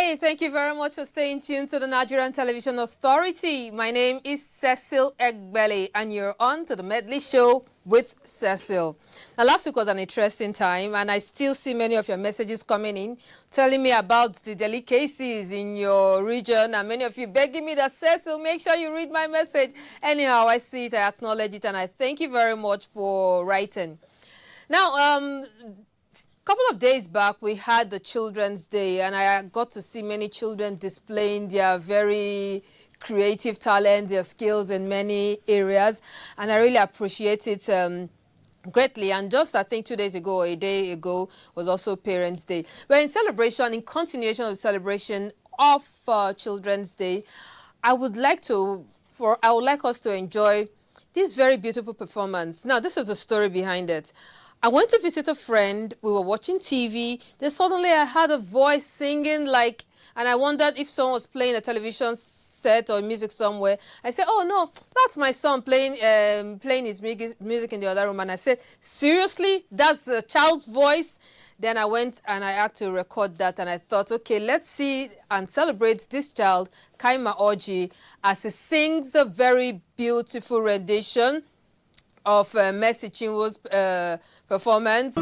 Hey, thank you very much for staying tuned to the Nigerian Television Authority. My name is Cecil Egbele, and you're on to the Medley Show with Cecil. Now, last week was an interesting time, and I still see many of your messages coming in, telling me about the delicacies in your region, and many of you begging me that, Cecil, make sure you read my message. Anyhow, I see it, I acknowledge it, and I thank you very much for writing. Now, couple of days back, we had the Children's Day, and I got to see many children displaying their very creative talent, their skills in many areas, and I really appreciate it greatly. And just, I think 2 days ago, a day ago, was also Parents' Day. We're in celebration, in continuation of the celebration of Children's Day. I would like us to enjoy this very beautiful performance. Now, this is the story behind it. I went to visit a friend. We were watching TV. Then suddenly I heard a voice singing and I wondered if someone was playing a television set or music somewhere. I said, oh no, that's my son playing his music in the other room. And I said, seriously? That's a child's voice? Then I went and I had to record that, and I thought, okay, let's see and celebrate this child, Kaima Oji, as he sings a very beautiful rendition of Mercy Chinwo's performance.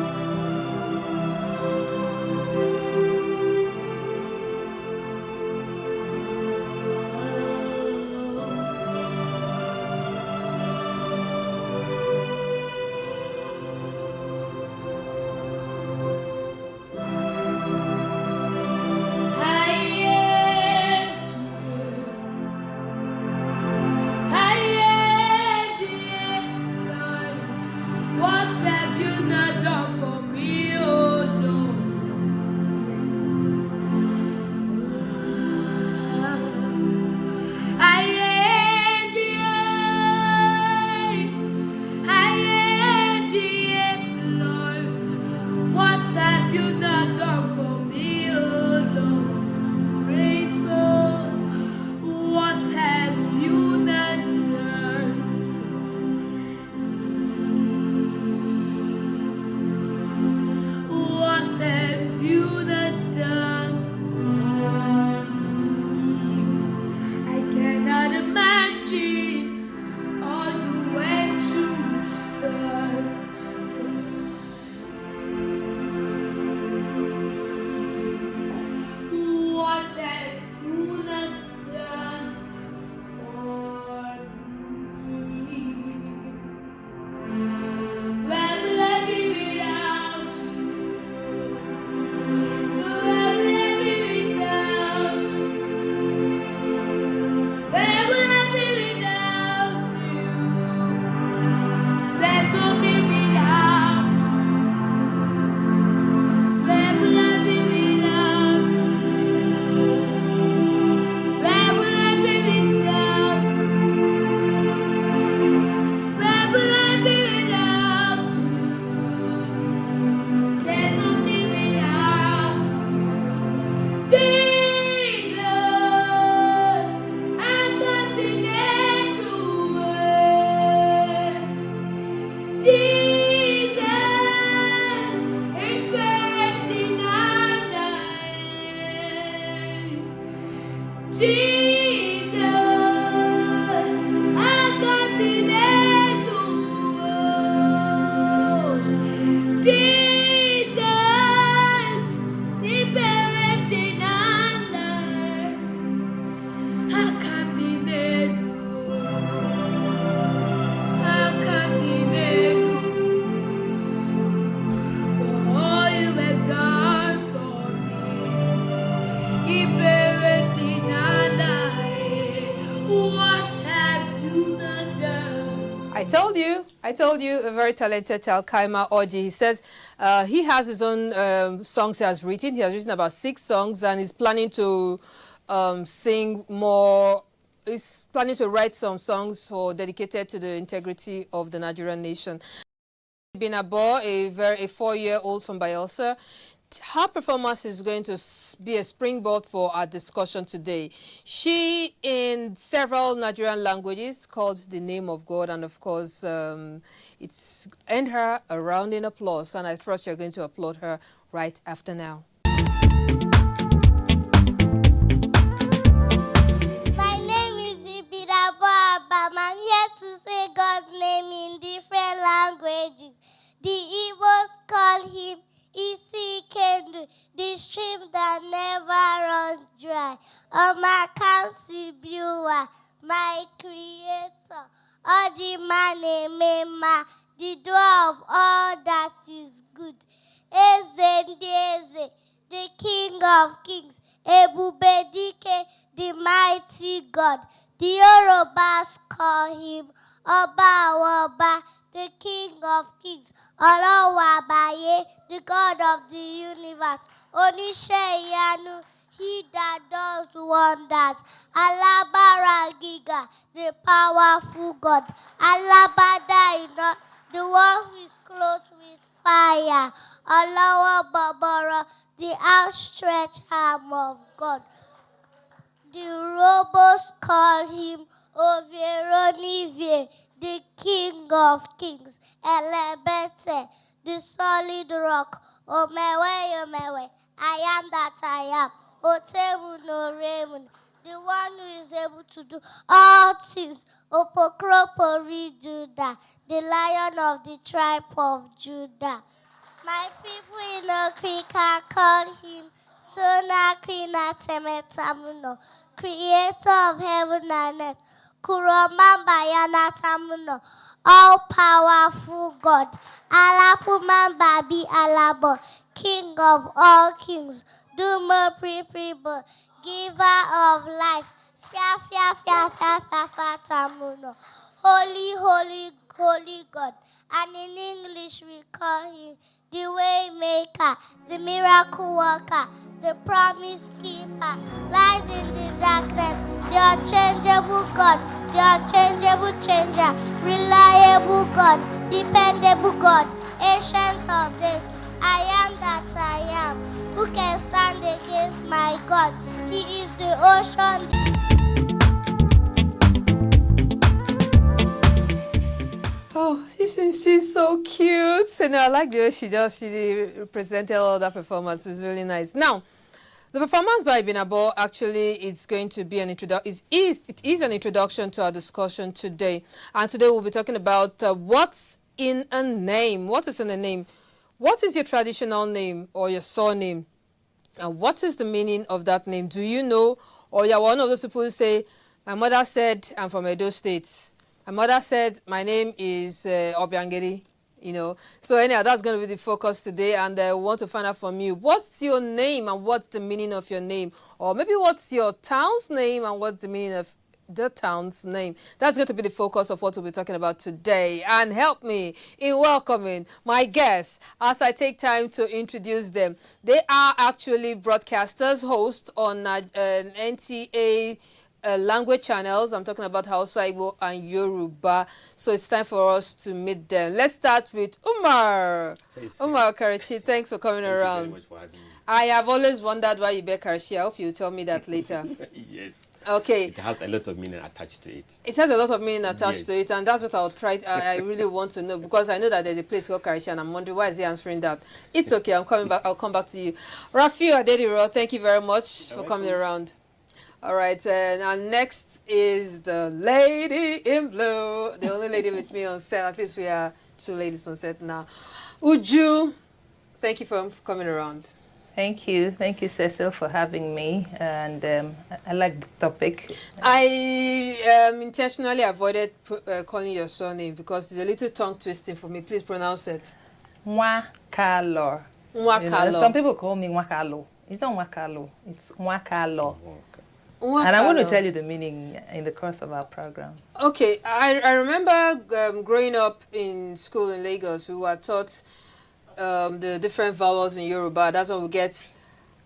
I told you, a very talented child, Kaima Oji. He says he has his own songs he has written. He has written about 6 songs, and he's planning to sing more. He's planning to write some songs dedicated to the integrity of the Nigerian nation. Binabo, a 4-year-old from Bayelsa. Her performance is going to be a springboard for our discussion today. She, in several Nigerian languages, called the name of God, and of course, it's earned her a rounding applause, and I trust you're going to applaud her right after now. Omakansi Biwa, my creator, Odimanemema, the door of all that is good. Ezendeze, the King of Kings, Ebubedike, the mighty God. The Yorubas call him Oba Oba, the King of Kings, Olawabaye, the God of the universe, Onisheyanu, he that does wonders, Alabara Giga, the powerful God, Alabadaina, the one who is clothed with fire, Alawa Babara, the outstretched arm of God. The robots call him Overonive, the King of Kings, Elebete, the solid rock, Omewe, Omewe, I am that I am, Otemu no Remun, the one who is able to do all things, Opokropori Judah, the Lion of the tribe of Judah. My people in Okrika call him Sona Krina Temetamuno, creator of heaven and earth, Kuromambayana Tamuno, all-powerful God, Alapumambabi Alabo, King of all kings, Dumo Pripribo, giver of life, Fia Fia Fia Fia Fia Fia Tamuno, holy, holy, holy God, and in English we call him the way maker, the miracle worker, the promise keeper, light in the darkness, the unchangeable God, the unchangeable changer, reliable God, dependable God, ancient of days, I am that I am. Who can stand against my God? He is the ocean. Oh, she's so cute. And I like the way she presented all that performance. It was really nice. Now, the performance by Binabo actually it's going to be an introduction. It is an introduction to our discussion today. And today we'll be talking about what's in a name. What is in a name? What is your traditional name or your surname? And what is the meaning of that name? Do you know? Or you're one of those people who say, my mother said I'm from Edo State. My mother said my name is Obiangeli, you know. So anyhow, that's going to be the focus today, and I want to find out from you, what's your name and what's the meaning of your name? Or maybe what's your town's name and what's the meaning of the town's name? That's going to be the focus of what we'll be talking about today. And help me in welcoming my guests as I take time to introduce them. They are actually broadcasters, hosts on NTA language channels. I'm talking about Hausa, Igbo, and Yoruba. So it's time for us to meet them. Let's start with Umar. Umar Karachi, thanks for coming around. Thank you very much for having me. I have always wondered why you bear Karachi. I hope you'll tell me that later. Yes. Okay. It has a lot of meaning attached to it. It has a lot of meaning attached to Yes. it, and that's what I'll try. I really want to know, because I know that there's a place called Karachi, and I'm wondering why is he answering that. It's okay. I'm coming back. I'll come back to you. Rafiu Adediro, thank you very much for coming around. All right, and our next is the lady in blue, the only lady with me on set. At least we are two ladies on set now. Uju, thank you for coming around. Thank you, Cecil, for having me, and I like the topic. I intentionally avoided calling your surname because it's a little tongue twisting for me. Please pronounce it. Nwakalo. Nwakalo. Some people call me Nwakalo. It's not Nwakalo, it's Nwakalo. Nwakalo. And I'm going to tell you the meaning in the course of our program. Okay, I remember growing up in school in Lagos, we were taught the different vowels in Yoruba. That's when we get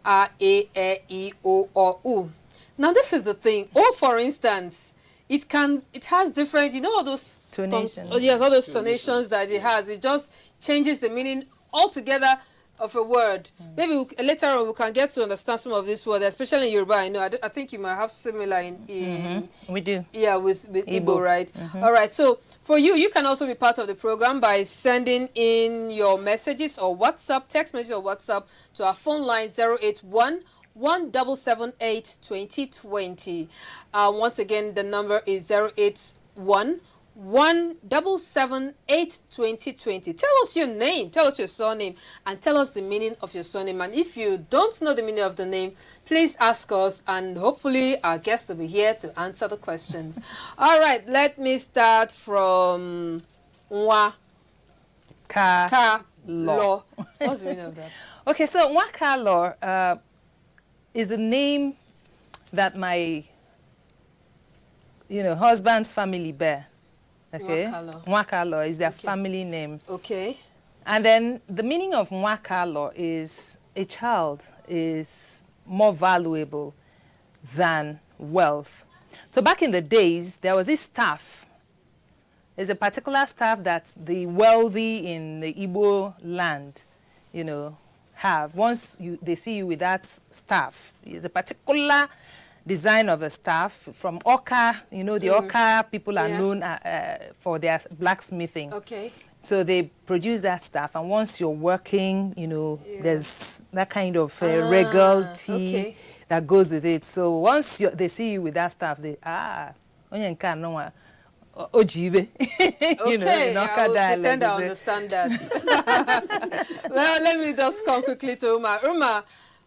A, E, I, O, or U. Now this is the thing. O, for instance, it has different, you know, all those Tonations. Yes, all those tonations that it has. It just changes the meaning altogether of a word. Maybe later on we can get to understand some of this word, especially in Yoruba. I know. I think you might have similar in We do. yeah, with Igbo, right? All right. So for you can also be part of the program by sending in your messages or WhatsApp, text message or WhatsApp to our phone line 081 1778 2020. Once again, the number is 081 177782020. Tell us your name, tell us your surname, and tell us the meaning of your surname. And if you don't know the meaning of the name, please ask us, and hopefully our guest will be here to answer the questions. All right, let me start from Nwa Ka Lo. What's the meaning of that? Okay, so Nwa Ka Lo is the name that my husband's family bear. Okay, Nwa Ka Lo is their family name. Okay. And then the meaning of Nwa Ka Lo is a child is more valuable than wealth. So back in the days, there was this staff. There's a particular staff that the wealthy in the Igbo land, have. Once they see you with that staff, there's a particular design of a staff from Oka. The Oka people are known for their blacksmithing. Okay. So they produce that staff, and once you're working, there's that kind of regality that goes with it. So once they see you with that staff, they Onyenka no Ojibe. Okay, I will pretend I understand that. Well, let me just come quickly to Uma. Uma,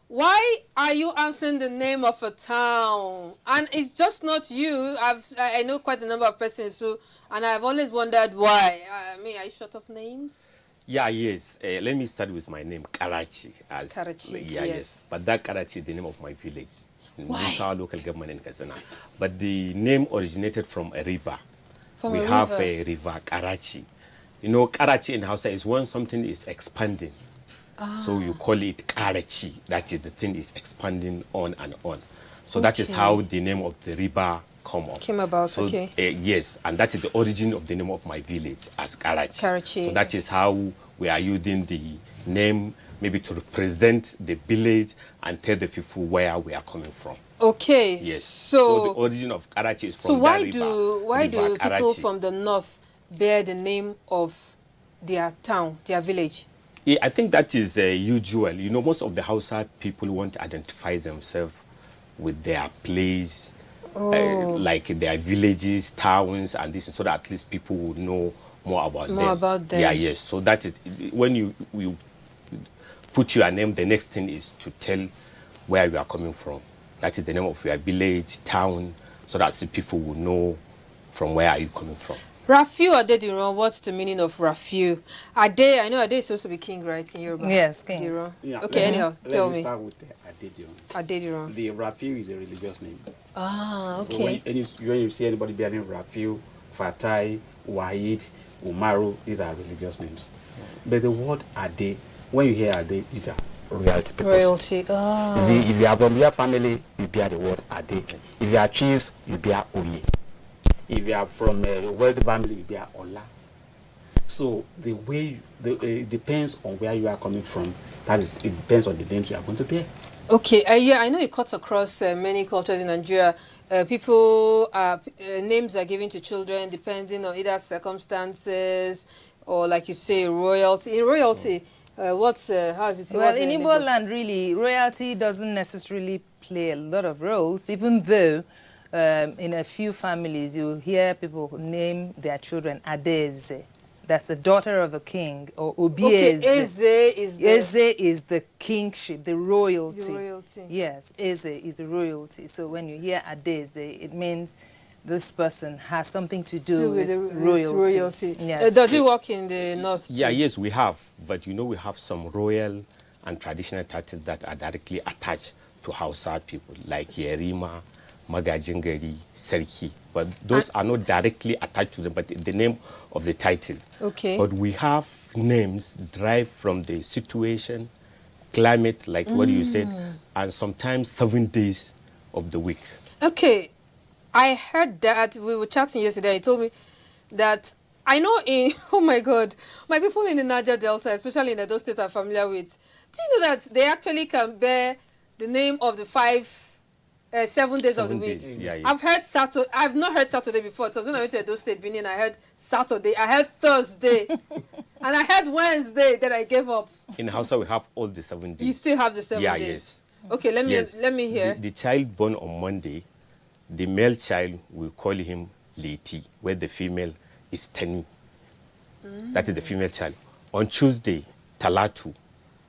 why are you answering the name of a town? And it's just not you. I know quite a number of persons who, and I've always wondered why. Are you short of names? Yeah, yes. Let me start with my name, Karachi. Karachi, yes. But that Karachi is the name of my village. Why? Our local government in Katsina. But the name originated from a river. We have a river, Karachi. Karachi in Hausa is when something is expanding. So you call it Karachi. That is, the thing is expanding on and on. So that is how the name of the river came about. So, yes, and that is the origin of the name of my village as Karachi. So that is how we are using the name maybe to represent the village and tell the people where we are coming from. Okay. Yes. So the origin of Karachi is from why that why river do people from the north bear the name of their town, their village? Yeah, I think that is usual. Most of the Hausa people want to identify themselves with their place, like their villages, towns, and this, so that at least people will know more about them. Yeah, yes. So that is when you put your name. The next thing is to tell where you are coming from. That is the name of your village, town, so that people will know from where are you coming from. Rafiu Adediran, what's the meaning of Rafiu? Ade, I know Ade is supposed to be king, right, in Yoruba? Yes, king. Yeah. Okay, anyhow, tell me. Let me start with Adediran. Adediran. The Rafiu is a religious name. Ah, okay. So when you see anybody bearing Rafiu, Fatai, Wahid, Umaru, these are religious names. But the word Ade, when you hear Ade, these are royalty people. Royalty. Ah. See, if you are from your family, you bear the word Ade. If you are chiefs, you bear Oye. If you are from a wealthy family, you bear Ola. So the way, it depends on where you are coming from. It depends on the names you are going to bear. Okay, yeah, I know it cuts across many cultures in Nigeria. Names are given to children depending on either circumstances or, like you say, royalty. In royalty, how is it? Well, in Igbo land, really, royalty doesn't necessarily play a lot of roles, even though in a few families you hear people name their children Adeze. That's the daughter of the king, or Obieze. Okay, Eze is the kingship, the royalty. The royalty. Yes, Eze is the royalty. So when you hear Adeze, it means this person has something to do with royalty. Yes. Does it work in the north too? Yeah, yes, we have. But we have some royal and traditional titles that are directly attached to Hausa people, like Yerima, Magajingari, Serki. But those are not directly attached to them, but the name of the title. Okay. But we have names derived from the situation, climate, like what you said, and sometimes 7 days of the week. Okay. I heard that, we were chatting yesterday, he told me that, I know oh my God, my people in the Niger Delta, especially in those states, are familiar with. Do you know that they actually can bear the name of the 7 days of the week? Yeah, yes. I've heard Saturday. I've not heard Saturday before. So when I went to Edo State, Benin, I heard Saturday. I heard Thursday, and I heard Wednesday. Then I gave up. In Hausa, we have all the 7 days. You still have the 7 days. Yeah, yes. Okay, let me hear. The child born on Monday, the male child, we call him Leti, where the female is Tani. That is the female child. On Tuesday, Talatu,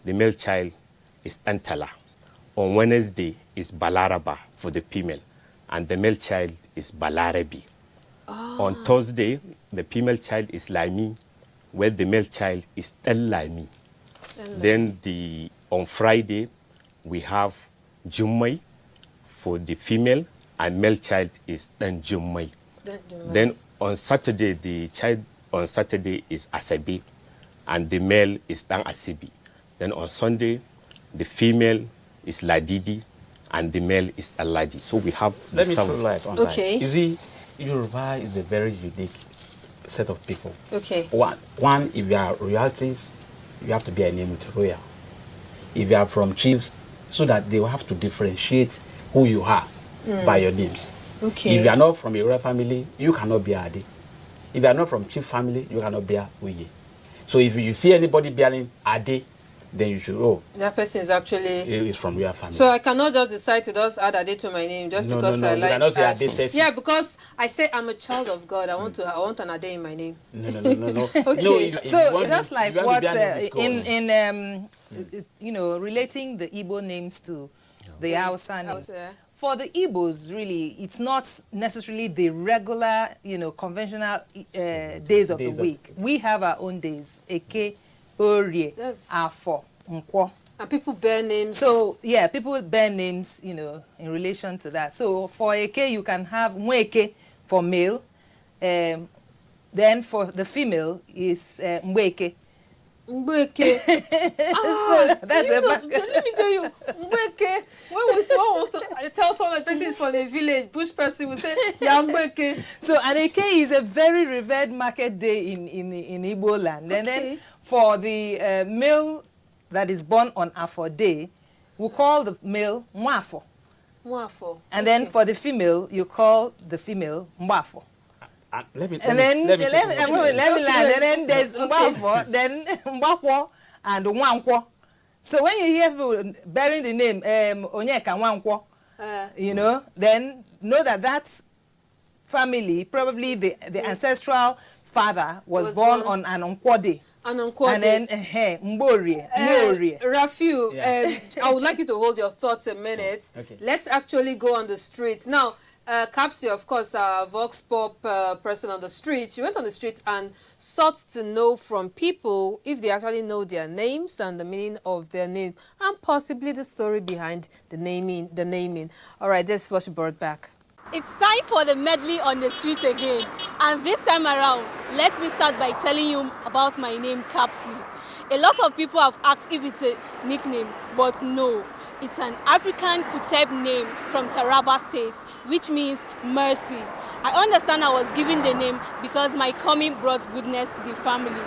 the male child is Antala. On Wednesday is Balaraba for the female, and the male child is Balarabi. On Thursday, the female child is Lami, where the male child is Lami. Then on Friday, we have Jummai for the female, and male child is Dan Jummai. Then on Saturday, the child on Saturday is Asabi, and the male is Dan Asibi. Then on Sunday, the female is Ladidi, and the male is Aladi. So we have Let me throw light on that. Okay. You see, Yoruba is a very unique set of people. Okay. One, if you are royalties, you have to be a name with royal. If you are from chiefs, so that they will have to differentiate who you are by your names. Okay. If you are not from a royal family, you cannot be a Ade. If you are not from chief family, you cannot be a Uye. So if you see anybody bearing Ade, then you should, that person is actually is from royal family. So I cannot just decide to just add Ade to my name just because I like. You cannot say Ade says. Yeah, because I say I'm a child of God. I want an Ade in my name. No. Okay. No, So just like what relating the Igbo names to the Hausa names. For the Igbos, really, it's not necessarily the regular, conventional days of the week. We have our own days. Eke, Orie, Afo, Nkwo. And people bear names. So, yeah, people bear names, in relation to that. So, for Eke, you can have Nweke for male. Then for the female is Mweke. Mbeke. So that's let me tell you, Mbeke. I tell someone person is from a village, bush person will say, yeah, Mbeke. So Aneke is a very revered market day in Igbo land. And then for the male that is born on Afo Day, we call the male Mwafo. Mwafo. And then for the female, you call the female Mwafo. Let me land. And then there's Mwafo, then Mwakwo, and Nwankwo. So when you hear people bearing the name Onyeka Nwankwo, then know that family, probably the ancestral father was born on an Nkwo day. And then Mbori. Rafiu, I would like you to hold your thoughts a minute. Okay. Let's actually go on the streets. Now, Kapsi, of course, Vox Pop person on the street, she went on the street and sought to know from people if they actually know their names and the meaning of their name, and possibly the story behind the naming. All right, that's what she brought back. It's time for the medley on the street again. And this time around, let me start by telling you about my name, Kapsi. A lot of people have asked if it's a nickname, but no. It's an African Kuteb name from Taraba State, which means mercy. I understand I was given the name because my coming brought goodness to the family.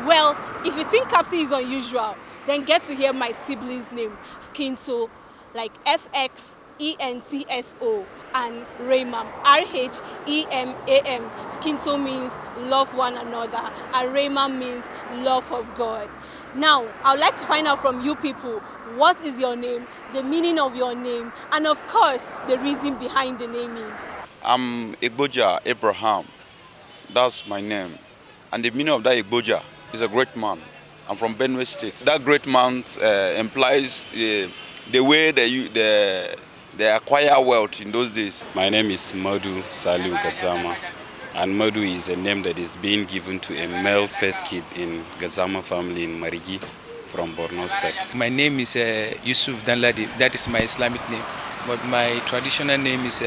Well, if you think Kapsi is unusual, then get to hear my siblings' name, Fkinto, like FX, ENTSO, and Raymam, RHEMAM. Fkinto means love one another, and Raymam means love of God. Now, I would like to find out from you people, what is your name, the meaning of your name, and of course, the reason behind the naming. I'm Abuja Abraham. That's my name. And the meaning of that Abuja is a great man. I'm from Benue State. That great man implies the way they acquire wealth in those days. My name is Madu Saliu Gazama, and Madu is a name that is being given to a male first kid in Gazama family in Marigi from Borno State. My name is Yusuf Danladi, that is my Islamic name, but my traditional name is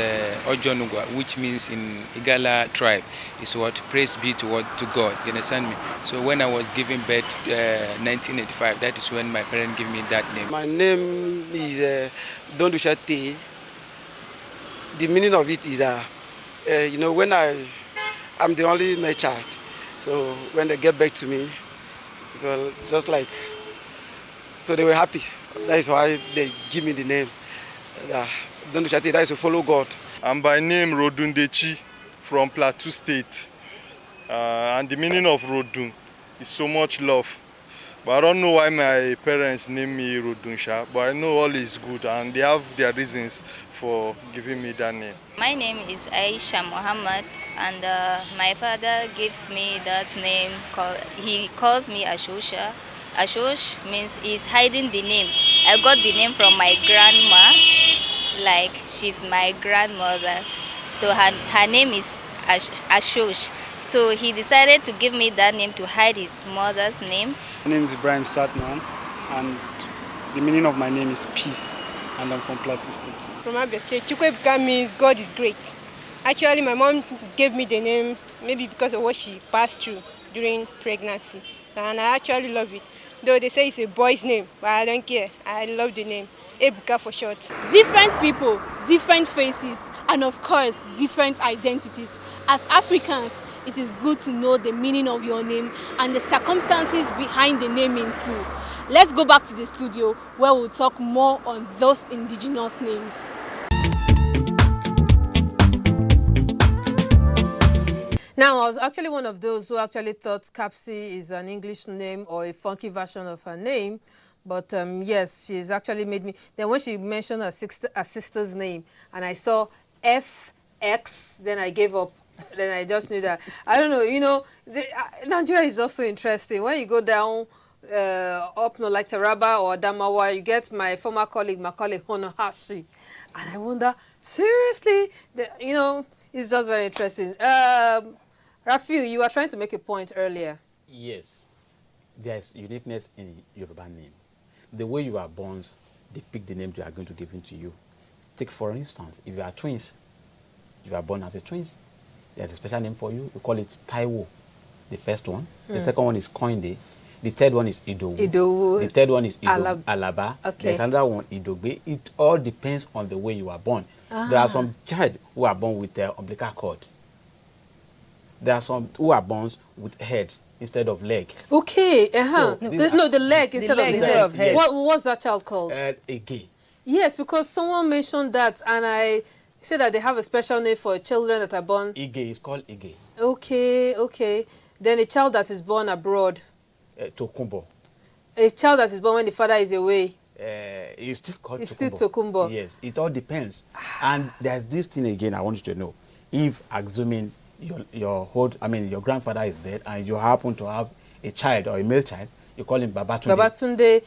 Ojonugwa, which means in Igala tribe is what praise be to God, you understand me? So when I was giving birth 1985, that is when my parents gave me that name. My name is Dondushate. The meaning of it is, when I'm the only male child, so when they get back to me, so just like, so they were happy. That is why they give me the name. Dondushate, that is to follow God. I'm by name Rodundechi from Plateau State. And the meaning of Rodun is so much love. But I don't know why my parents named me Rodunsha, but I know all is good and they have their reasons for giving me that name. My name is Aisha Muhammad, and my father gives me that name. He calls me Ashosha. Ashosh means he's hiding the name. I got the name from my grandma, like she's my grandmother. So her name is Ashosh. So he decided to give me that name to hide his mother's name. My name is Ibrahim Satman, and the meaning of my name is peace, and I'm from Plateau State. From Abia State, Chukwuebuka means God is great. Actually, my mom gave me the name maybe because of what she passed through during pregnancy, and I actually love it. Though they say it's a boy's name, but I don't care. I love the name, Ebuka for short. Different people, different faces, and of course, different identities. As Africans, it is good to know the meaning of your name and the circumstances behind the naming too. Let's go back to the studio where we'll talk more on those indigenous names. Now, I was actually one of those who actually thought Kapsi is an English name or a funky version of her name. But yes, she's actually made me... Then when she mentioned her sister's name and I saw FX, then I gave up. Then I just knew that. I don't know, you know, Nigeria is also interesting. When you go down up like Taraba or Adamawa, you get my former colleague, Macaulay Honohashi. And I wonder, seriously? You know, it's just very interesting. Rafiu, you were trying to make a point earlier. Yes. There's uniqueness in Yoruba name. The way you are born, they pick the name they are going to give to you. Take for instance, if you are twins, you are born as a twins, there's a special name for you. We call it Taiwo, the first one. The second one is Koinde. The third one is Idowu. The third one is Alaba. Okay. There's another one, Idogbe. It all depends on the way you are born. There are some child who are born with the umbilical cord. There are some who are born with head instead of leg. Okay, So, the leg instead of the head. Yes. What's that child called? Ege. Yes, because someone mentioned that and I said that they have a special name for children that are born. Ige is called Ige. Okay, okay. Then a child that is born abroad. Tokumbo. A child that is born when the father is away. It's still called It's Tokumbo. still Tokumbo. Yes, it all depends. And there's this thing again I want you to know. If assuming your grandfather is dead and you happen to have a child or a male child, you call him Babatunde. Babatunde.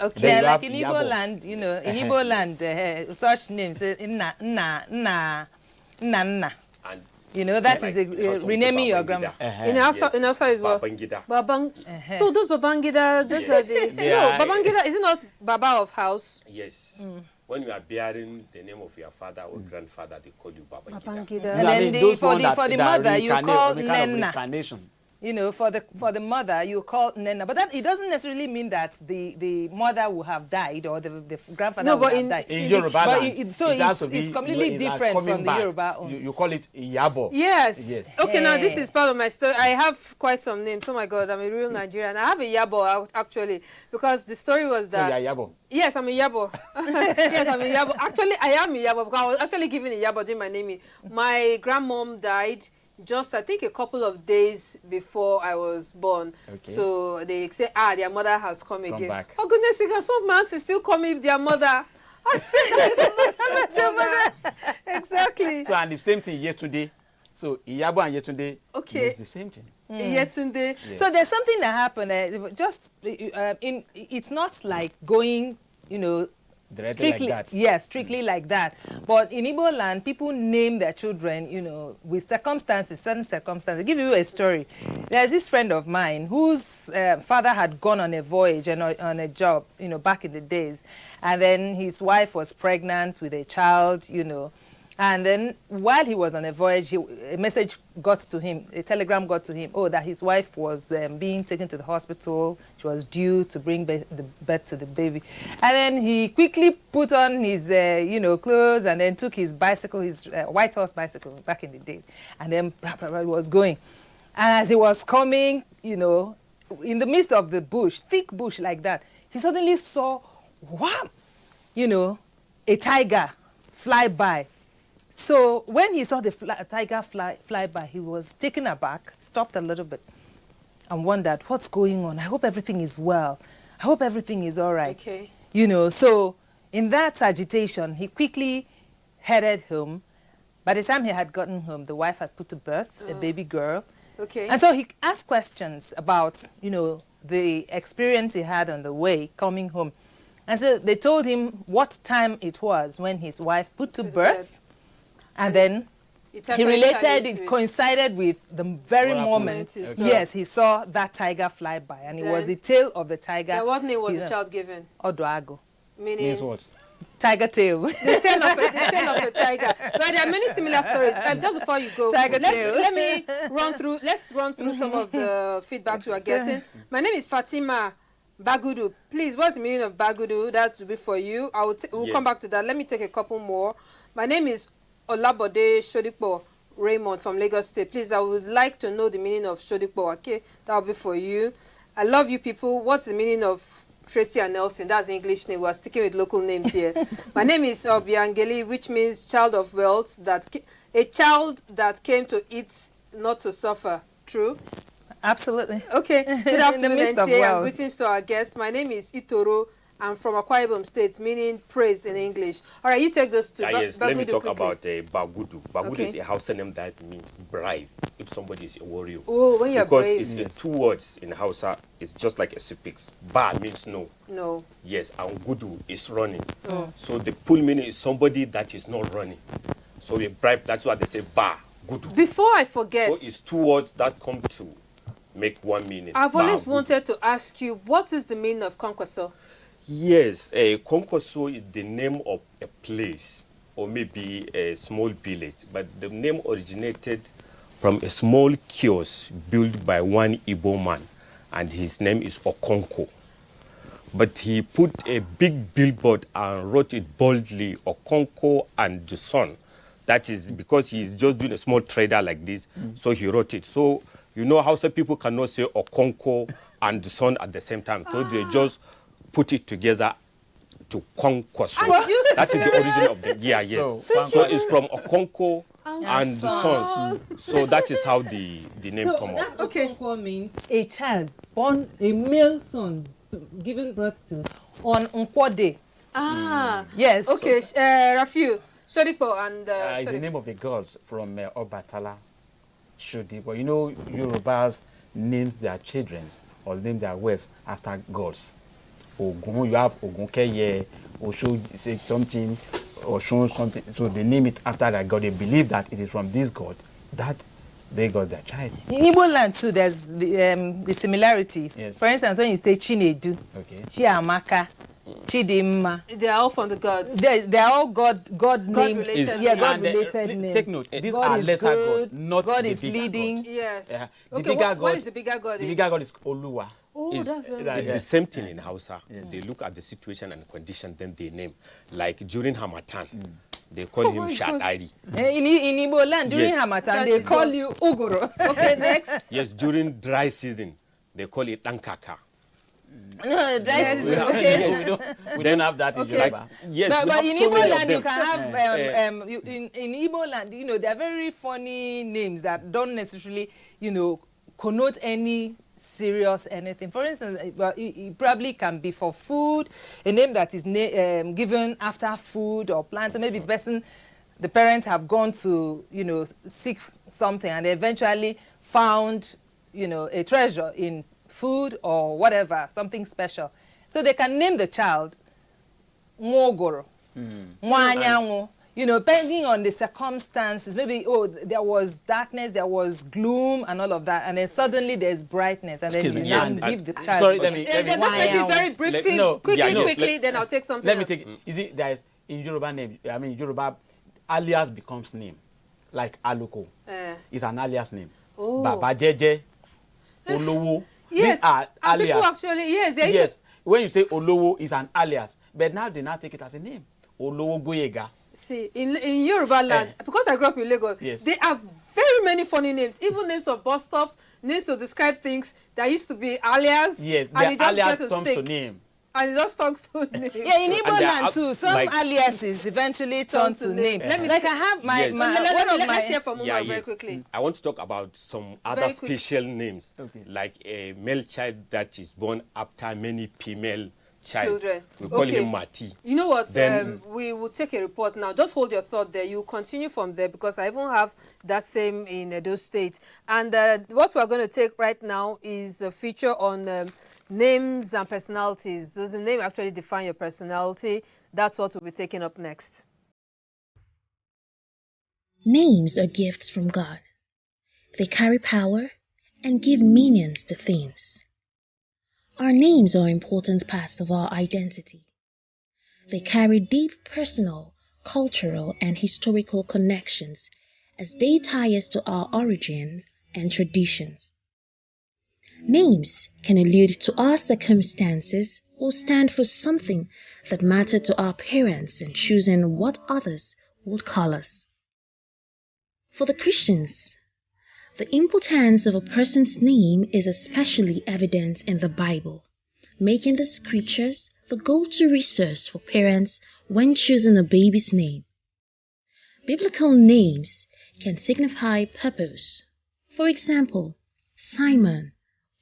Okay. Yeah, like in Igbo land, you know, in Igbo land, such names, Nna. And you know, that is renaming your grandma. In Hausa is what? Babangida. So those Babangida, those are the... No, Babangida, is it not Baba of house? Yes. When you are bearing the name of your father or grandfather, they call you Babangida. Babangida. And then for the mother, you call Nenna. Reincarnation. You know, for the mother, you call Nena. But that it doesn't necessarily mean that the mother will have died or the grandfather will have died. In Yoruba land, it's completely different from the Yoruba own. You call it Iyabo. Yes. Okay, now this is part of my story. I have quite some names. Oh my God, I'm a real Nigerian. I have a Yabo actually because the story was that... So you are Yabo? Yes, I'm a Yabo. Yes, I'm a Yabo. Actually, I am a Yabo because I was actually given a Yabo during my naming. My grandmom died just, I think, a couple of days before I was born. Okay. So they say, their mother has come again. Back. Oh, goodness, some man is still coming with their mother. I said, their mother. Exactly. So, and the same thing yesterday. So, Iyabo and Yetunde is the same thing. Yetunde. Yes. So, there's something that happened. It's not like going, you know, strictly like that. Yes, strictly like that. But in Igbo land, people name their children, you know, with circumstances, certain circumstances. I'll give you a story. There's this friend of mine whose father had gone on a voyage and on a job, you know, back in the days. And then his wife was pregnant with a child, you know. And then while he was on a voyage, a message got to him, a telegram got to him, that his wife was being taken to the hospital. She was due to bring the birth to the baby. And then he quickly put on his, clothes and then took his bicycle, his white horse bicycle back in the day. And then he was going. And as he was coming, you know, in the midst of the bush, thick bush like that, he suddenly saw, wham, you know, a tiger fly by. So when he saw the tiger fly by, he was taken aback, stopped a little bit. and wondered, what's going on? I hope everything is well. I hope everything is all right. Okay. You know, so in that agitation, he quickly headed home. By the time he had gotten home, the wife had put to birth a baby girl. Okay. And so he asked questions about, you know, the experience he had on the way coming home. And so they told him what time it was when his wife put to birth. And then he related, it coincided with the very moment, yes, he saw that tiger fly by. And it was the tail of the tiger. And what name was the child given? Odoago. Meaning? Means what? Tiger tail. The tail of the tiger. But there are many similar stories. Just before you go, let's run through some of the feedback we are getting. My name is Fatima Bagudu. Please, what's the meaning of Bagudu? That will be for you. We'll come back to that. Let me take a couple more. My name is Olabode Shodipo Raymond from Lagos State. Please, I would like to know the meaning of Shodipo. Okay, that will be for you. I love you people. What's the meaning of Tracy and Nelson? That's the English name. We're sticking with local names here. My name is Obiangeli, which means child of wealth. A child that came to eat, not to suffer. True? Absolutely. Okay. Good afternoon, NTA, and greetings to our guests. My name is Itoro. I'm from Akwa Ibom State, meaning praise in English. All right, you take those two. Yes, let me talk quickly about Bagudu. Bagudu is a Hausa name that means brave, if somebody is a warrior. Oh, when you're brave. Because it's two words in Hausa, it's just like a suffix. Ba means no. No. Yes, and Gudu is running. So the full meaning is somebody that is not running. So a brave, that's why they say Ba, Gudu. Before I forget. So it's two words that come to make one meaning. I've always wanted to ask you, what is the meaning of Kwankwaso? Yes, Kwankwaso is the name of a place or maybe a small village, but the name originated from a small kiosk built by one Igbo man, and his name is Okonko. But he put a big billboard and wrote it boldly, Okonko and the Son. That is because he's just doing a small trader like this, so he wrote it. So, you know how some people cannot say Okonko and the Son at the same time, so they just put it together to Kwankwaso. That is the origin of the yes. So it's from Okonko and the Sons. So that is how the name come up. That Okonko means a child born, a male son given birth to on Nkwode. Yes. Okay, Rafiu, Shodipo and it's the name of the gods from Obatala, Shodipo. You know, Yorubas names their children or name their words after gods. Ogun, you have Ogunkeye, Osho say something, or show something. So they name it after that god. They believe that it is from this god that they got their child. In Igbo land too, there's the similarity. Yes. For instance, when you say Chinedu, Chiamaka, Chidimma, they are all from the gods. They are all God named. God-related names. Take note, these are lesser gods, not God the is bigger leading. God. Yes. The bigger god. What is the bigger god? The bigger god is Oluwa. Oh, that's very It's the same thing in Hausa. They look at the situation and condition, then they name. Like during Hamatan, they call him Shadari. In Igbo land, during Hamatan, they call you Ugoro. Okay, next. Yes, during dry season, they call it Tankaka. Dry season. We don't have that in Yoruba. Yes, but in Igbo land, you can have, in Igbo land, you know, there are very funny names that don't necessarily, you know, connote any serious anything. For instance, it probably can be for food, a name that is given after food or plant, or maybe the parents have gone to, you know, seek something and they eventually found, you know, a treasure in food or whatever, something special. So they can name the child Mwogoro, Mwanyango. You know, depending on the circumstances, maybe, there was darkness, there was gloom and all of that, and then suddenly there's brightness, and then you give the child. Sorry, let me let's make it very briefly, quickly, then I'll take something Let me take it. You see, there is, in Yoruba name, I mean, Yoruba, alias becomes name. Like Aluko. It's an alias name. Baba Jeje, Olowo. Yes. These are alias. People actually, yes. When you say Olowo, it's an alias. But now they now take it as a name. Olowo Goyega. See, in Yoruba land, because I grew up in Lagos, they have very many funny names, even names of bus stops, names to describe things that used to be alias. Yes, and the alias comes to name. And it just talks to name. Yeah, in Igbo And there land are, too, some like- aliases eventually turn to name. Let me Like I have my, Yes. Let's hear from Umar very quickly. I want to talk about some other Very quick. special names, Okay. like a male child that is born after many female Children. We call Okay. him Mati. You know what? Then- We will take a report now. Just hold your thought there. You continue from there because I even have that same in Edo State. And what we're going to take right now is a feature on names and personalities. Does the name actually define your personality? That's what we'll be taking up next. Names are gifts from God. They carry power and give meanings to things. Our names are important parts of our identity. They carry deep personal, cultural, and historical connections as they tie us to our origins and traditions. Names can allude to our circumstances or stand for something that mattered to our parents in choosing what others would call us. For the Christians, the importance of a person's name is especially evident in the Bible, making the scriptures the go-to resource for parents when choosing a baby's name. Biblical names can signify purpose. For example, Simon,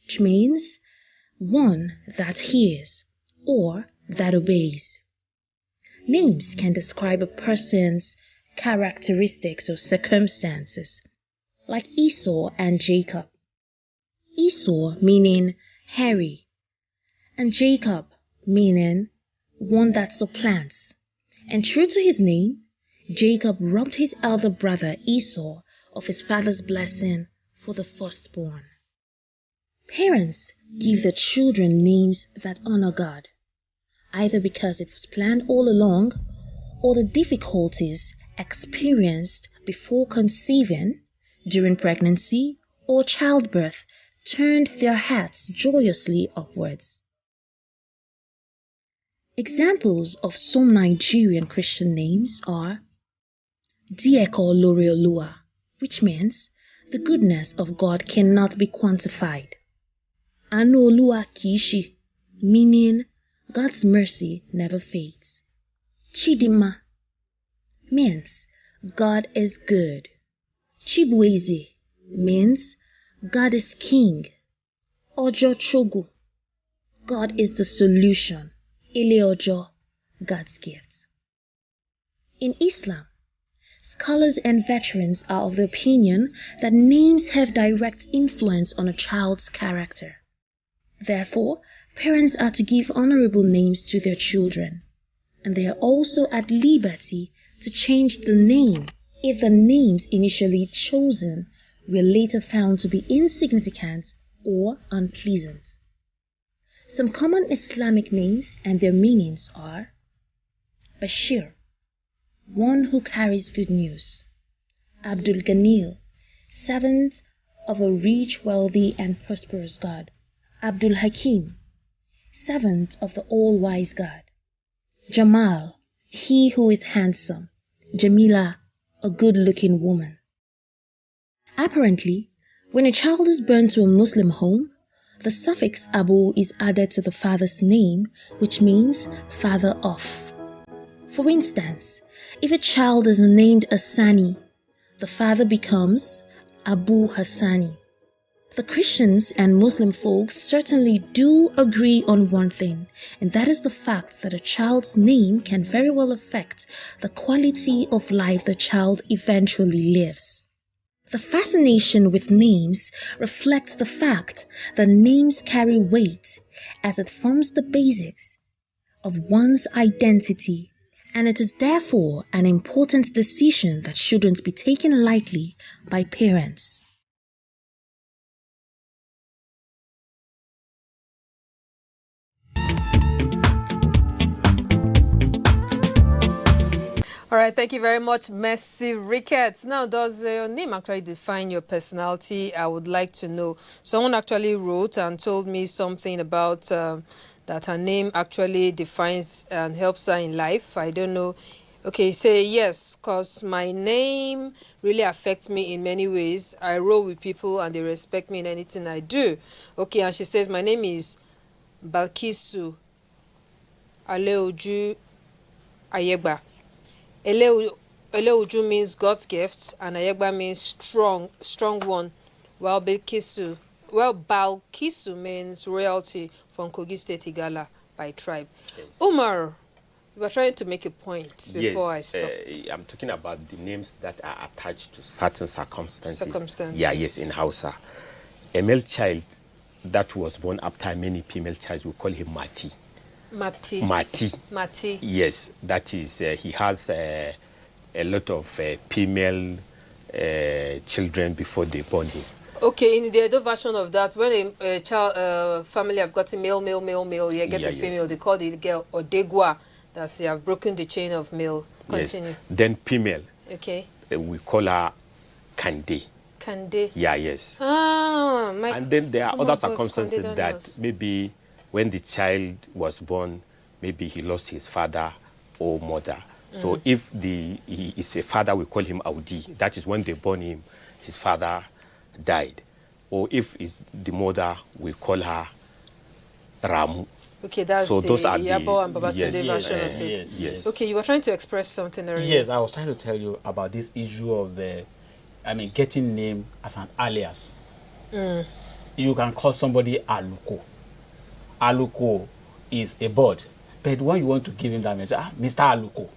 which means one that hears or that obeys. Names can describe a person's characteristics or circumstances, like Esau and Jacob. Esau meaning hairy, and Jacob meaning one that supplants. And true to his name, Jacob robbed his elder brother Esau of his father's blessing for the firstborn. Parents give their children names that honor God, either because it was planned all along or the difficulties experienced before conceiving, during pregnancy, or childbirth turned their hearts joyously upwards. Examples of some Nigerian Christian names are Dieko Loriolua, which means the goodness of God cannot be quantified. Anolua Kishi, meaning God's mercy never fades. Chidima means God is good. Chibueze means God is king. Ojo Chogu, God is the solution. Ile Ojo, God's gift. In Islam, scholars and veterans are of the opinion that names have direct influence on a child's character. Therefore, parents are to give honorable names to their children, and they are also at liberty to change the name if the names initially chosen were later found to be insignificant or unpleasant. Some common Islamic names and their meanings are Bashir, one who carries good news. Abdul Ganil, servant of a rich, wealthy, and prosperous God. Abdul Hakim, servant of the all-wise God. Jamal, he who is handsome. Jamila, a good-looking woman. Apparently, when a child is born to a Muslim home, the suffix Abu is added to the father's name, which means father of. For instance, if a child is named Asani, the father becomes Abu Hassani. The Christians and Muslim folks certainly do agree on one thing, and that is the fact that a child's name can very well affect the quality of life the child eventually lives. The fascination with names reflects the fact that names carry weight as it forms the basics of one's identity, and it is therefore an important decision that shouldn't be taken lightly by parents. All right, thank you very much, Mercy Ricketts. Now, does your name actually define your personality? I would like to know. Someone actually wrote and told me something about that her name actually defines and helps her in life. I don't know. Okay, say yes, because my name really affects me in many ways. I roll with people and they respect me in anything I do. Okay, and she says, my name is Balkisu Aleoju Ayegba. Eleuju means God's gift, and Ayegba means strong one, while Balkisu means royalty from Kogi State Igala by tribe. Yes. Umar, you were trying to make a point before I stop. I'm talking about the names that are attached to certain circumstances. Yeah, yes, in Hausa. A male child that was born after many female childs, we call him Mati. Mati. Yes, that is, he has a lot of female children before they born him. Okay, in the Edo version of that, when a child family have got a male, you get a female, they call the girl Odegwa. That's you have broken the chain of male. Continue. Yes. Then female. Okay. We call her Kande. Kande. Yeah, yes. And then there are other circumstances that maybe when the child was born, maybe he lost his father or mother. So if he is a father, we call him Audi. That is when they born him, his father died. Or if it's the mother, we call her Ramu. Okay, that's so the those are Yabo and Babatunde version of it. Yes. Okay, you were trying to express something earlier. Yes, I was trying to tell you about this issue of getting name as an alias. You can call somebody Aluko. Aluko is a bird, but when you want to give him that name, Mr. Aluko,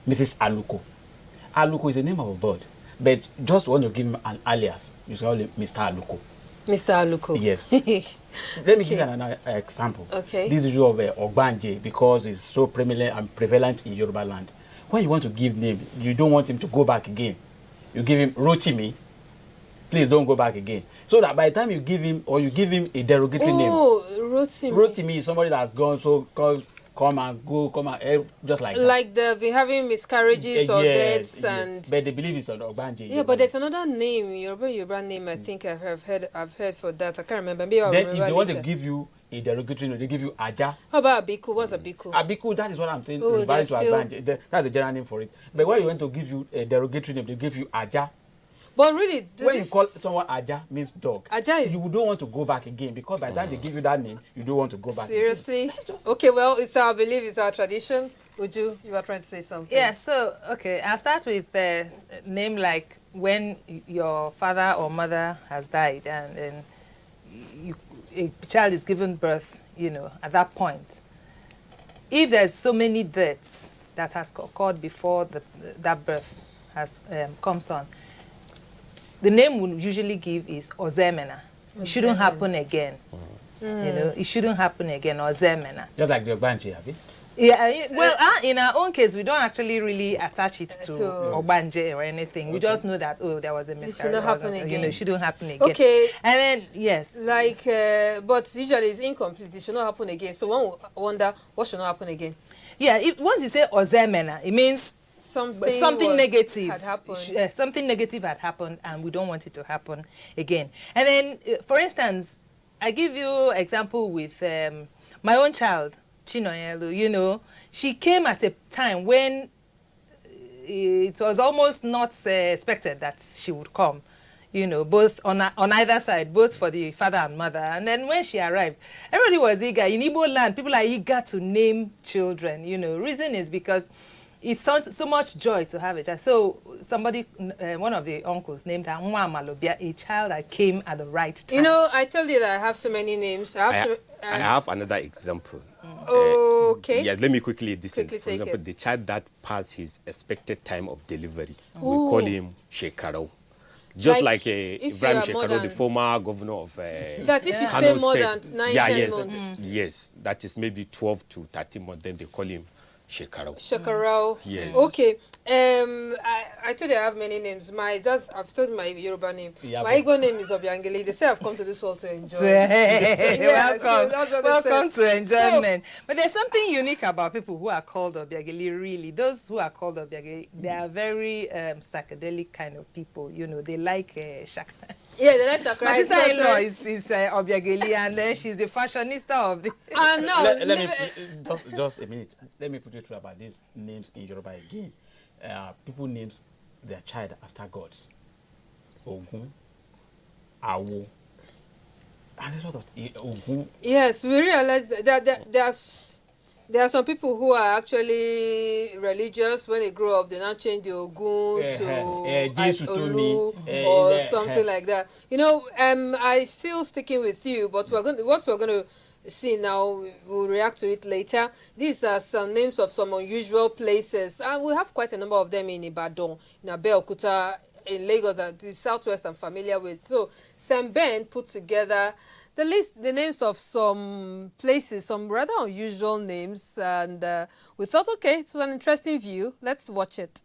Mrs. Aluko. Aluko is the name of a bird, but just want to give him an alias, you call him Mr. Aluko. Mr. Aluko. Yes. Let me give you another example. Okay. This issue of Ogbanje, because it's so prevalent in Yoruba land. When you want to give name, you don't want him to go back again. You give him Rotimi. Please don't go back again. So that by the time you give him, or you give him a derogatory name. Oh, Rotimi. Rotimi is somebody that's gone, so come and go, just like that. Like they've been having miscarriages or deaths and... But they believe it's an Ogbanje. Yeah, but there's another name, Yoruba name, I think I've heard for that. I can't remember. Maybe I'll then remember if they want later. to give you a derogatory name, they give you Aja. How about Abiku? What's Abiku? Abiku, that is what I'm saying. Oh, Referring to Ogbanje. That's the general name for it. But when you want to give you a derogatory name, they give you Aja. But really, when you call someone Aja, means dog. Aja is... You don't want to go back again, because by the time they give you that name, you don't want to go back. Seriously? Okay, well, it's our belief, it's our tradition. Uju, you were trying to say something. Yeah, so, okay, I'll start with a name like when your father or mother has died and a child is given birth, at that point. If there's so many deaths that has occurred before that birth has comes on, the name we usually give is Ozemena. It shouldn't happen again. It shouldn't happen again, Ozemena. Just like the Ogbanje, have you? Yeah, well, in our own case, we don't actually really attach it to Ogbanje or anything. Okay. We just know that, there was a miscarriage. It shouldn't happen again. It shouldn't happen again. Okay. And then, yes. Like, but usually it's incomplete. It should not happen again. So one will wonder, what should not happen again? Yeah, once you say Ozemena, it means something negative had happened. Something negative had happened, and we don't want it to happen again. And then, for instance, I give you example with my own child, Chinoyelu. She came at a time when it was almost not expected that she would come. Both on either side, both for the father and mother. And then when she arrived, everybody was eager. In Igbo land, people are eager to name children. Reason is because it sounds so much joy to have a child. So somebody, one of the uncles named her Nwa Malobia, a child that came at the right time. I told you that I have so many names. I have another example. Okay. Yeah, let me quickly For example, the child that passed his expected time of delivery, we call him Shekarau. Just like Ibrahim Shekarau, the former governor of that if you stay more than 9-10 months. Yes, that is maybe 12 to 13 months, then they call him Shekarau. Yes. Okay. I told you I have many names. I've told my Yoruba name. Yeah, my Igbo name is Obiangeli. They say I've come to this world to enjoy. Welcome to enjoyment. But there's something unique about people who are called Obiangeli, really. Those who are called Obiangeli, they are very psychedelic kind of people. They like shaka. Yeah, they like shaka. My sister-in-law is Obiangeli, and then she's the fashionista of the... Let me just a minute. Let me put it through about these names in Yoruba again. People names their child after gods. Ogun, Awo, and a lot of Ogun. Yes, we realize that there's There are some people who are actually religious. When they grow up, they now change the Ogun to Olu or something like that. You know, I still sticking with you, but what we're going to see now, we'll react to it later. These are some names of some unusual places, and we have quite a number of them in Ibadan, in Abeokuta, in Lagos, that the Southwest I'm familiar with. So Sam Ben put together the names of some places, some rather unusual names, and we thought, okay, it was an interesting view. Let's watch it.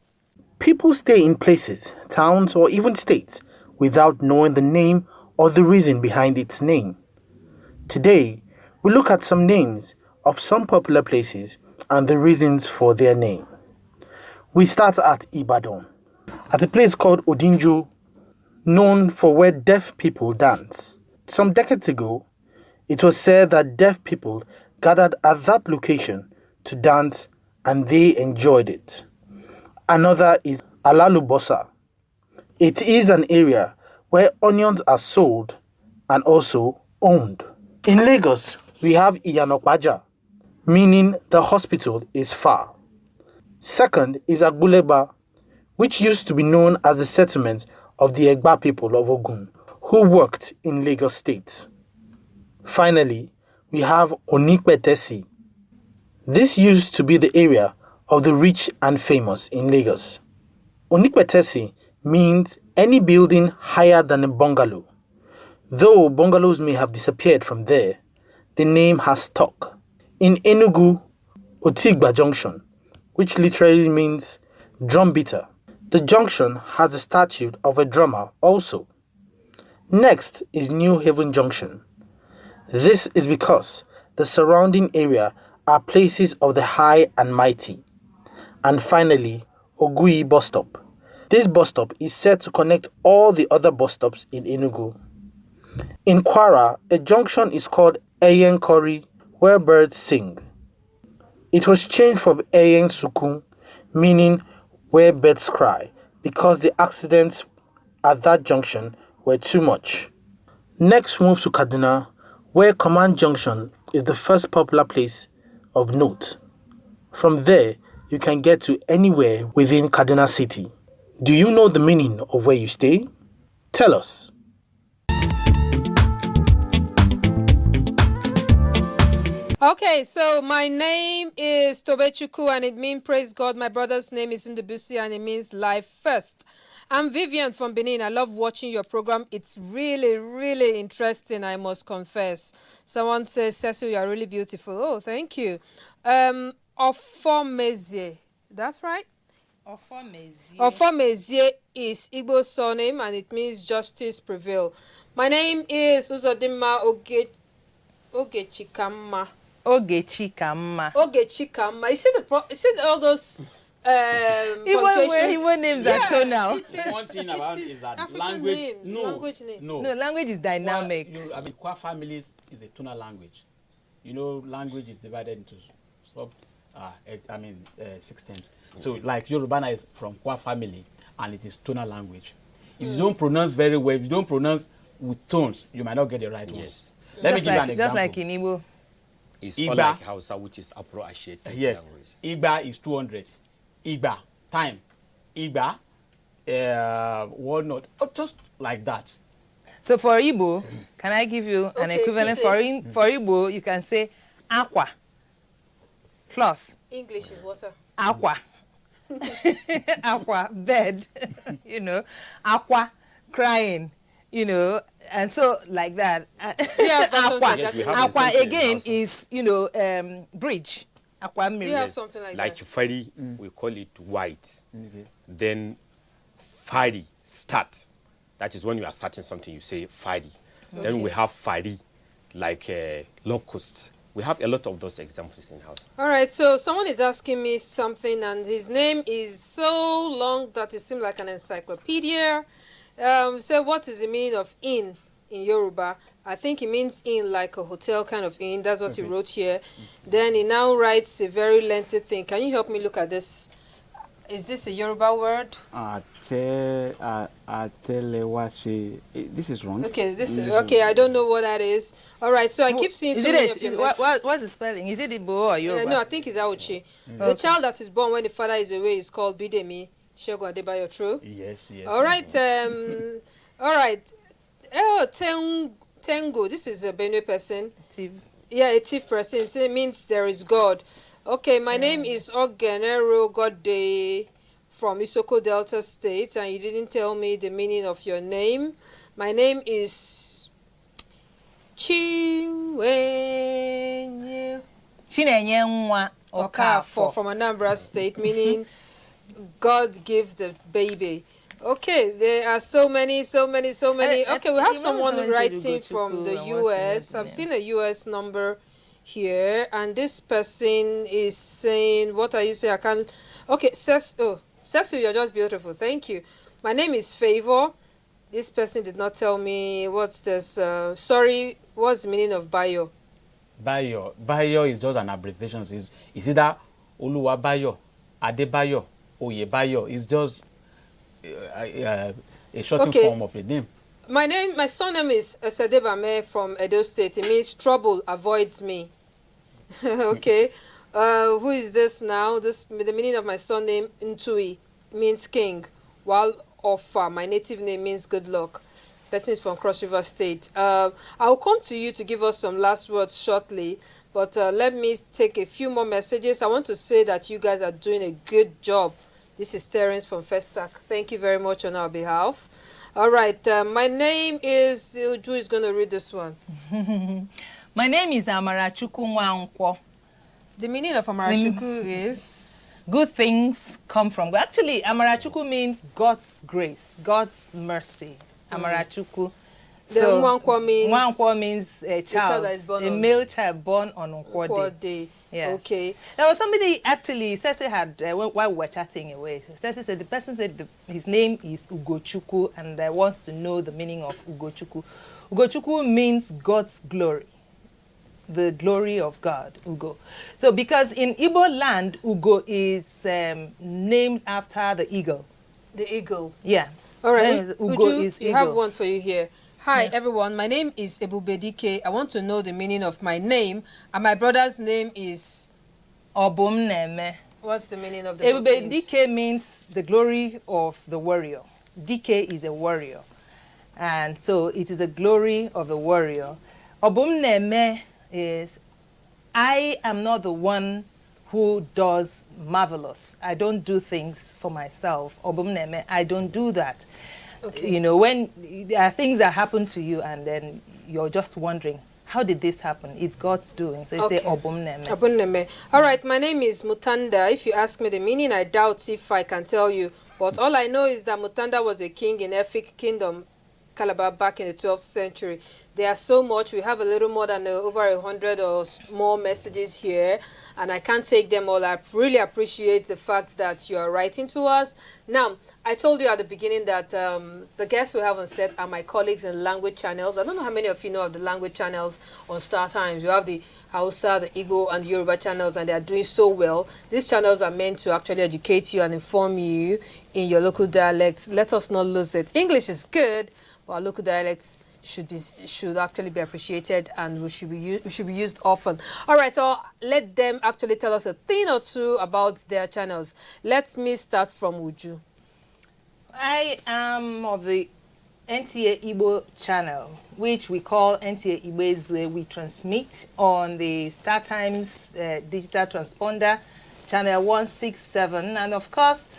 People stay in places, towns, or even states without knowing the name or the reason behind its name. Today, we look at some names of some popular places and the reasons for their name. We start at Ibadan, at a place called Odinjo, known for where deaf people dance. Some decades ago, it was said that deaf people gathered at that location to dance and they enjoyed it. Another is Alalubosa. It is an area where onions are sold and also owned. In Lagos, we have Iyanokpaja, meaning the hospital is far. Second is Agbuleba, which used to be known as the settlement of the Egba people of Ogun, who worked in Lagos State. Finally, we have Onikpetesi. This used to be the area of the rich and famous in Lagos. Onikpetesi means any building higher than a bungalow. Though bungalows may have disappeared from there, the name has stuck. In Enugu, Otigba Junction, which literally means drum beater. The junction has a statue of a drummer also. Next is New Haven Junction. This is because the surrounding area are places of the high and mighty. And finally, Ogui bus stop. This bus stop is said to connect all the other bus stops in Enugu. In Kwara, a junction is called Eyenkori, where birds sing. It was changed from Eyen Sukun, meaning where birds cry, because the accidents at that junction were too much. Next, move to Kaduna, where Command Junction is the first popular place of note. From there, you can get to anywhere within Kaduna City. Do you know the meaning of where you stay? Tell us. Okay, so my name is Tobechuku and it means praise God. My brother's name is Ndubusi and it means life first. I'm Vivian from Benin. I love watching your program. It's really, really interesting, I must confess. Someone says, Cecil, you are really beautiful. Oh, thank you. Ofomezie. That's right? Ofomezie. Ofomezie is Igbo surname and it means justice prevail. My name is Uzodimma Ogechikama. Ogechikama. Ogechikama. You see all those even names are tonal. One thing about it is that language language is dynamic. Kwa families is a tonal language. You know, language is divided into systems. So, like Yorubana is from Kwa family, and it is tonal language. If you don't pronounce very well, if you don't pronounce with tones, you might not get the right ones. Let me give you an example. Just like in Igbo. It's all like Hausa, which is appropriated. Yes. Igba is 200. Igba, time. Igba, walnut. Oh, just like that. So for Igbo, can I give you an equivalent? For Igbo, you can say aqua, cloth. English is water. Aqua. Aqua, bed. Aqua, crying. And so like that. Aqua again is, bridge. Aqua mirror. Do you have something like that? Like Fari, we call it white. Okay. Then Fari, start. That is when you are starting something, you say Fari. Okay. Then we have Fari, like locust. We have a lot of those examples in house. All right, so someone is asking me something, and his name is so long that it seems like an encyclopedia. So what is the meaning of inn in Yoruba? I think it means inn like a hotel kind of inn. That's what he wrote here. Then he now writes a very lengthy thing. Can you help me look at this? Is this a Yoruba word? This is wrong. Okay, okay. I don't know what that is. All right, so I keep seeing so many of your what's the spelling? Is it Igbo or Yoruba? No, I think it's Auchi. Mm. The child that is born when the father is away is called Bidemi Shegun Adebayo. True. Yes. All right. All right. Oh, Tengo. This is a Benue person. Thief. Yeah, a thief person. So it means there is God. Okay, my name is Ogenero Gode from Isoko Delta State, and you didn't tell me the meaning of your name. My name is Chinenye Okafor from Anambra State, meaning God give the baby. Okay, there are so many. Okay, we have someone writing from the US. I've seen a US number here, and this person is saying, what are you saying? I can't. Okay, Cecil, you're just beautiful. Thank you. My name is Favor. This person did not tell me what's this. Sorry, what's the meaning of Bayo? Bayo is just an abbreviation. Is either Oluwabayo, Adebayo, Oyebayo. It's just a shortened form of a name. My surname is Esedebame from Edo State. It means trouble avoids me. Okay. Who is this now? The meaning of my surname, Ntui, means king, while Ofa, my native name, means good luck. Person is from Cross River State. I'll come to you to give us some last words shortly, but let me take a few more messages. I want to say that you guys are doing a good job. This is Terence from Festac. Thank you very much on our behalf. All right, my name is, Uju is going to read this one. My name is Amarachuku Nwankwo. The meaning of Amarachuku is? Good things come from God. Actually, Amarachuku means God's grace, God's mercy. Amarachuku. So Nwankwo means a child that is born a male child born on Nkwo Day. Yes. Okay. There was somebody, actually, Ceci had, while we were chatting away, Ceci said, the person said his name is Ugochukwu and wants to know the meaning of Ugochukwu. Ugochukwu means God's glory, the glory of God, Ugo. So because in Igbo land, Ugo is named after the eagle. The eagle. Yeah. All right. Ugo Uju, is you eagle. have one for you here. Hi, everyone. My name is Ebubedike. I want to know the meaning of my name, and my brother's name is Obumneme. What's the meaning of the both names? Ebubedike means the glory of the warrior. Dike is a warrior. And so it is the glory of the warrior. Obumneme is, I am not the one who does marvelous. I don't do things for myself. Obumneme, I don't do that. Okay. You know, when there are things that happen to you and then you're just wondering, how did this happen? It's God's doing. So you say Obumneme. Obumneme. All right, my name is Mutanda. If you ask me the meaning, I doubt if I can tell you. But all I know is that Mutanda was a king in Efik Kingdom, Calabar, back in the 12th century. There are so much. We have a little more than over 100 or more messages here, and I can't take them all. I really appreciate the fact that you are writing to us. Now, I told you at the beginning that the guests we have on set are my colleagues in language channels. I don't know how many of you know of the language channels on Star Times. You have the Hausa, the Igbo, and the Yoruba channels, and they are doing so well. These channels are meant to actually educate you and inform you in your local dialect. Let us not lose it. English is good, but our local dialects should actually be appreciated, and we should be used often. All right, so let them actually tell us a thing or two about their channels. Let me start from Uju. I am of the NTA Igbo channel, which we call NTA Igbo, where we transmit on the Star Times digital transponder, channel 167. And of course,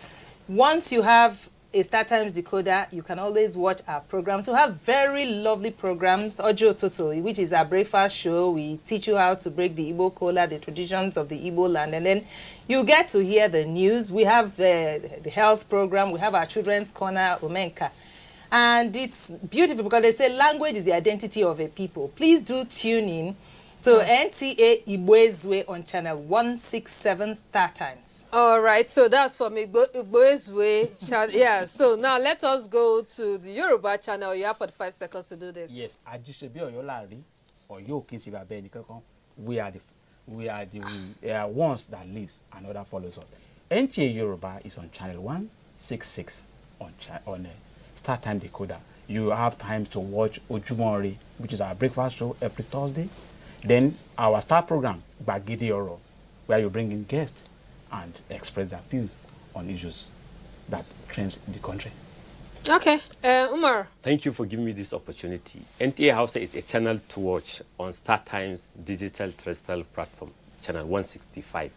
once you have a Star Times decoder, you can always watch our programs. We have very lovely programs. Ojo Toto, which is our breakfast show. We teach you how to break the Igbo kola, the traditions of the Igbo land, and then you get to hear the news. We have the health program. We have our children's corner, Omenka. And it's beautiful because they say language is the identity of a people. Please do tune in to NTA Igboezwe on channel 167 Star Times. All right, so that's from Igboezwe channel. Yeah, so now let us go to the Yoruba channel. You have 45 seconds to do this. Yes, we are the ones that leads, another follows us. NTA Yoruba is on channel 166 on Start Time Decoder. You have time to watch Ojumori, which is our breakfast show every Thursday. Then our star program, Bagidi Oro, where you bring in guests and express their views on issues that trends in the country. Okay, Umar. Thank you for giving me this opportunity. NTA Hausa is a channel to watch on Star Times digital terrestrial platform, channel 165.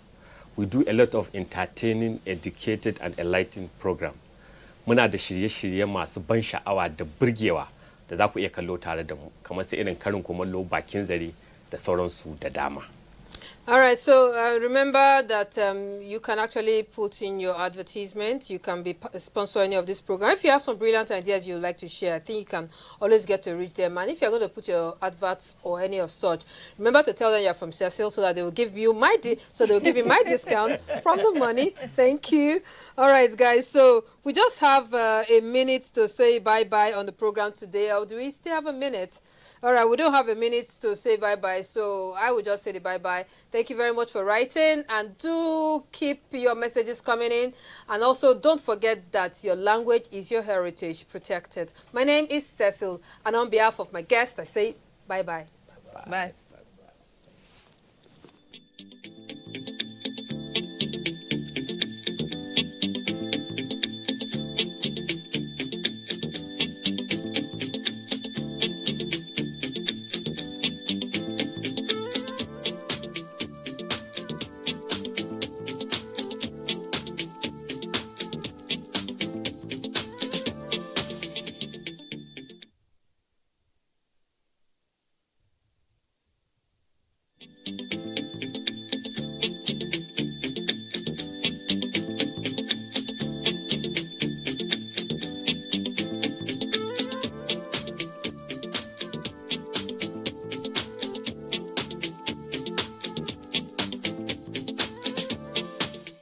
We do a lot of entertaining, educated, and enlightening program. Muna da shirye-shirye masu ban sha'awa da burgewa da za ku iya kallo tare da mu, kamar su irin karin kumallo, bakin zare da sauransu da dama. All right, so remember that you can actually put in your advertisement. You can sponsor any of this program. If you have some brilliant ideas you'd like to share, I think you can always get to reach them. And if you're going to put your adverts or any of such, remember to tell them you're from Cecil so that they will give you my discount from the money. Thank you. All right, guys. So we just have a minute to say bye-bye on the program today. Or do we still have a minute? All right, we don't have a minute to say bye-bye, so I will just say the bye-bye. Thank you very much for writing, and do keep your messages coming in. And also, don't forget that your language is your heritage. Protect it. My name is Cecil, and on behalf of my guest, I say bye-bye. Bye. Thank you.